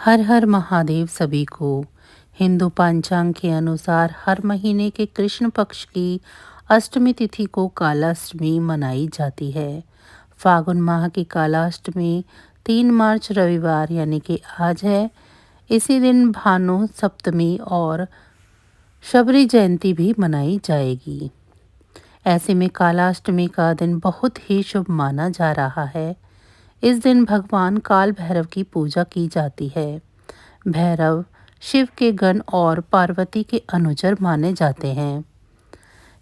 हर हर महादेव सभी को। हिंदू पंचांग के अनुसार हर महीने के कृष्ण पक्ष की अष्टमी तिथि को कालाष्टमी मनाई जाती है। फागुन माह की कालाष्टमी 3 मार्च रविवार यानी कि आज है। इसी दिन भानु सप्तमी और शबरी जयंती भी मनाई जाएगी। ऐसे में कालाष्टमी का दिन बहुत ही शुभ माना जा रहा है। इस दिन भगवान काल भैरव की पूजा की जाती है। भैरव शिव के गण और पार्वती के अनुचर माने जाते हैं।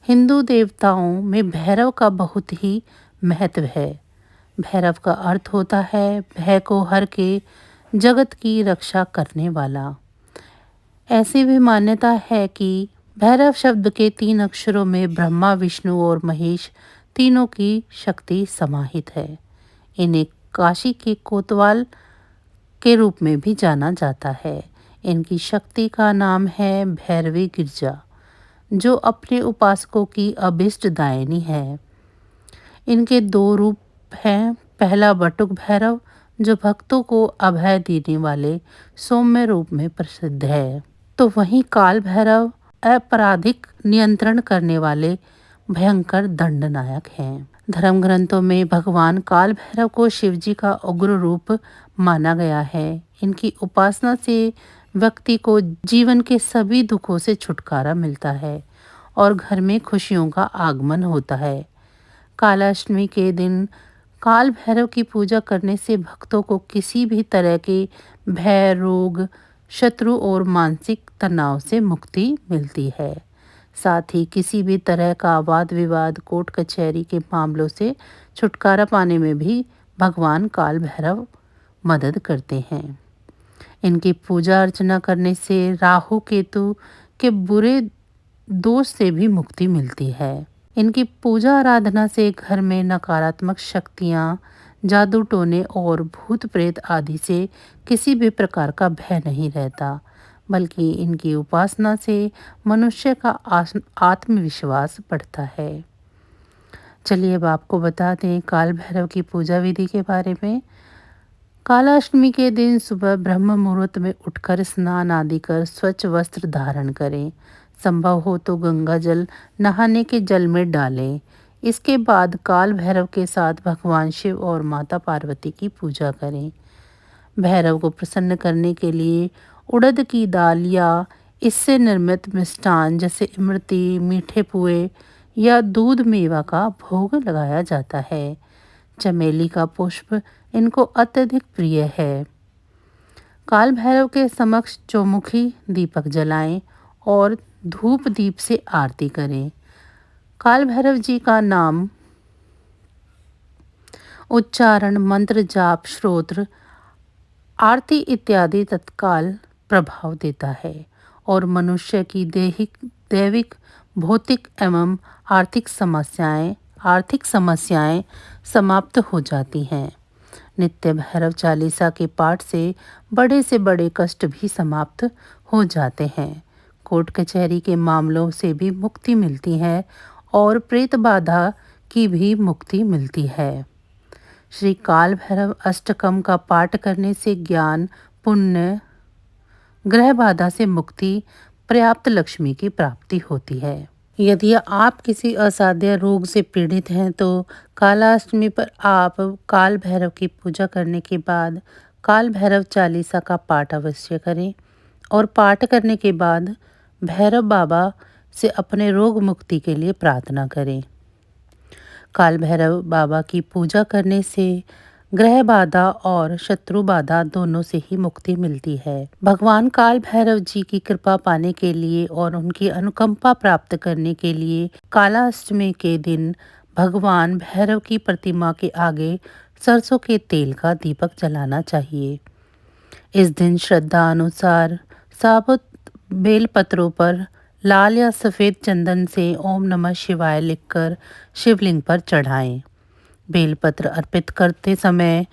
हिंदू देवताओं में भैरव का बहुत ही महत्व है। भैरव का अर्थ होता है भय को हर के जगत की रक्षा करने वाला। ऐसी भी मान्यता है कि भैरव शब्द के 3 अक्षरों में ब्रह्मा, विष्णु और महेश तीनों की शक्ति समाहित है। इन्हें काशी के कोतवाल के रूप में भी जाना जाता है। इनकी शक्ति का नाम है भैरवी गिरजा, जो अपने उपासकों की अभिष्ट दायिनी है। इनके 2 रूप हैं। पहला बटुक भैरव, जो भक्तों को अभय देने वाले सौम्य रूप में प्रसिद्ध है, तो वहीं काल भैरव आपराधिक नियंत्रण करने वाले भयंकर दंडनायक हैं। धर्म ग्रंथों में भगवान काल भैरव को शिवजी का उग्र रूप माना गया है। इनकी उपासना से व्यक्ति को जीवन के सभी दुखों से छुटकारा मिलता है और घर में खुशियों का आगमन होता है। कालाष्टमी के दिन काल भैरव की पूजा करने से भक्तों को किसी भी तरह के भय, रोग, शत्रु और मानसिक तनाव से मुक्ति मिलती है। साथ ही किसी भी तरह का वाद विवाद, कोर्ट कचहरी के मामलों से छुटकारा पाने में भी भगवान काल भैरव मदद करते हैं। इनकी पूजा अर्चना करने से राहु केतु के बुरे दोष से भी मुक्ति मिलती है। इनकी पूजा आराधना से घर में नकारात्मक शक्तियाँ, जादू टोने और भूत प्रेत आदि से किसी भी प्रकार का भय नहीं रहता, बल्कि इनकी उपासना से मनुष्य का आत्मविश्वास बढ़ता है। चलिए अब आपको बता दें काल भैरव की पूजा विधि के बारे में। कालाष्टमी के दिन सुबह ब्रह्म मुहूर्त में उठकर स्नान आदि कर स्वच्छ वस्त्र धारण करें। संभव हो तो गंगा जल नहाने के जल में डालें। इसके बाद काल भैरव के साथ भगवान शिव और माता पार्वती की पूजा करें। भैरव को प्रसन्न करने के लिए उड़द की दाल या इससे निर्मित मिष्ठान जैसे इमरती, मीठे पुए या दूध मेवा का भोग लगाया जाता है। चमेली का पुष्प इनको अत्यधिक प्रिय है। काल भैरव के समक्ष चौमुखी दीपक जलाएं और धूप दीप से आरती करें। काल भैरव जी का नाम उच्चारण, मंत्र जाप, श्रोत्र, आरती इत्यादि तत्काल प्रभाव देता है और मनुष्य की दैविक, भौतिक एवं आर्थिक समस्याएं समाप्त हो जाती हैं। नित्य भैरव चालीसा के पाठ से बड़े कष्ट भी समाप्त हो जाते हैं। कोर्ट कचहरी के मामलों से भी मुक्ति मिलती है और प्रेत बाधा की भी मुक्ति मिलती है। श्री काल भैरव अष्टकम का पाठ करने से ज्ञान, पुण्य, ग्रह बाधा से मुक्ति, पर्याप्त लक्ष्मी की प्राप्ति होती है। यदि आप किसी असाध्य रोग से पीड़ित हैं तो कालाष्टमी पर आप काल भैरव की पूजा करने के बाद काल भैरव चालीसा का पाठ अवश्य करें और पाठ करने के बाद भैरव बाबा से अपने रोग मुक्ति के लिए प्रार्थना करें। काल भैरव बाबा की पूजा करने से ग्रह बाधा और शत्रु बाधा दोनों से ही मुक्ति मिलती है। भगवान काल भैरव जी की कृपा पाने के लिए और उनकी अनुकंपा प्राप्त करने के लिए कालाष्टमी के दिन भगवान भैरव की प्रतिमा के आगे सरसों के तेल का दीपक जलाना चाहिए। इस दिन श्रद्धा अनुसार साबुत बेलपत्रों पर लाल या सफ़ेद चंदन से ओम नमः शिवाय लिखकर शिवलिंग पर चढ़ाएं। बेलपत्र अर्पित करते समय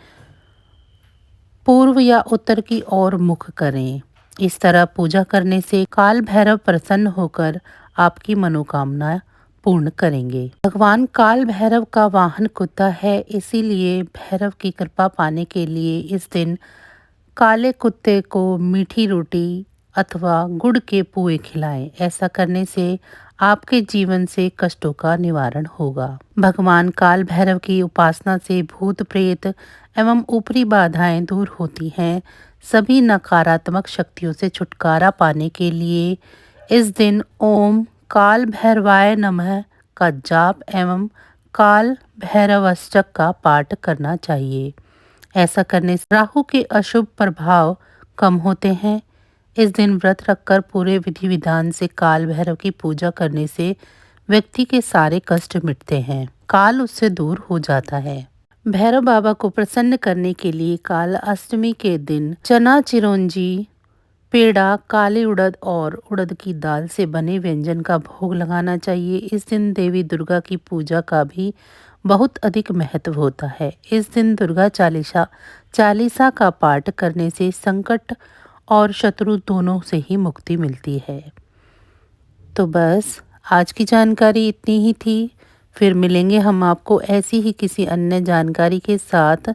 पूर्व या उत्तर की ओर मुख करें। इस तरह पूजा करने से काल भैरव प्रसन्न होकर आपकी मनोकामना पूर्ण करेंगे। भगवान काल भैरव का वाहन कुत्ता है, इसीलिए भैरव की कृपा पाने के लिए इस दिन काले कुत्ते को मीठी रोटी अथवा गुड़ के पुए खिलाएं। ऐसा करने से आपके जीवन से कष्टों का निवारण होगा। भगवान काल भैरव की उपासना से भूत प्रेत एवं ऊपरी बाधाएं दूर होती हैं। सभी नकारात्मक शक्तियों से छुटकारा पाने के लिए इस दिन ओम काल भैरवाय नमः का जाप एवं काल भैरवाष्टक का पाठ करना चाहिए। ऐसा करने से राहु के अशुभ प्रभाव कम होते हैं। इस दिन व्रत रखकर पूरे विधि विधान से काल भैरव की पूजा करने से व्यक्ति के सारे कष्ट मिटते हैं, काल उससे दूर हो जाता है। भैरव बाबा को प्रसन्न करने के लिए काल अष्टमी के दिन चना, चिरौंजी, पेड़ा, काले उड़द और उड़द की दाल से बने व्यंजन का भोग लगाना चाहिए। इस दिन देवी दुर्गा की पूजा का भी बहुत अधिक महत्व होता है। इस दिन दुर्गा चालीसा का पाठ करने से संकट और शत्रु दोनों से ही मुक्ति मिलती है। तो बस आज की जानकारी इतनी ही थी। फिर मिलेंगे हम आपको ऐसी ही किसी अन्य जानकारी के साथ।